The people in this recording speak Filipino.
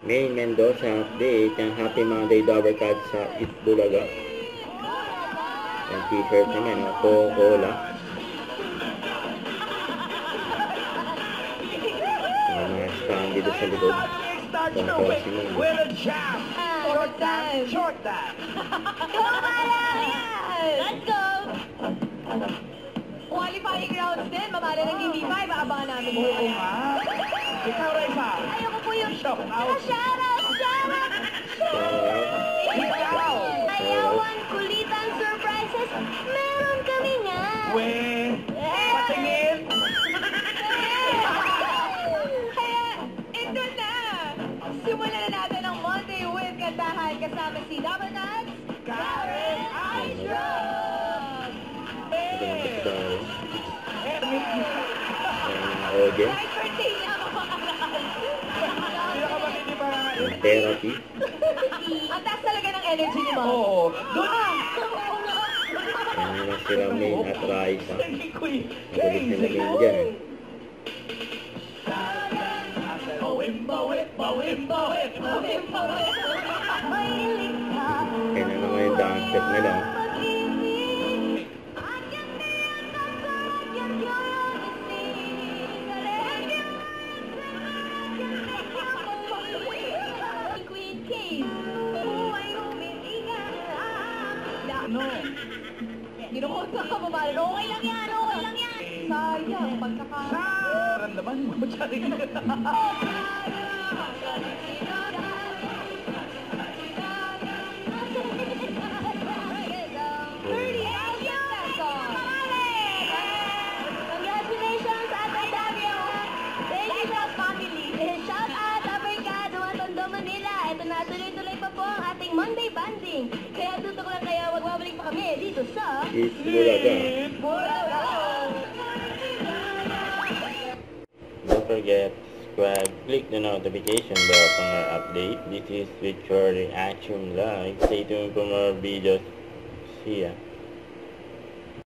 May Mendoza update. Yung Happy Monday Dabber Cat sa Itbulaga. Yung t-shirt naman, Coca-Cola. Yung mga stand dito sa likod. Tungkol si Moon. Short time. Short time. Let's go. Qualifying rounds din. Mamala ng GD5. Aabangan namin mo. Oo nga. Ikaw, Raifa. Ayoko po yung Shout out. Shout out. Ikaw. Ayawan, kulitan, surprises. Meron kami nga. Patingin. Kaya, ito na. Simulan na natin ang Monday with kantahan kasama si Dabber Cats, Karen Aishron. Audience. Therapy. Ang taas talaga ng energy ni Mom. Oo. Doon. Yan yung sila Main at Raisa. Magulit nila Main dyan eh. Kaya na naman yung dance step nila. No. Ginukontra ka mo ba? Okay lang yan, okay lang yan. Sayang, pagkaka... Ramdaman mo ba siya? Congratulations, Ate Davio! Thank you sa family. Shout out, Dabber Cats, Tondo, Manila. Ito na, tuloy-tuloy pa po ang ating Monday banding. Kaya tutok lang kayo, magbabalik pa kami dito sa... Itbulaga. Don't forget to subscribe, click the notification bell for more update. This is Victory Action Live. Stay tuned for more videos. See ya.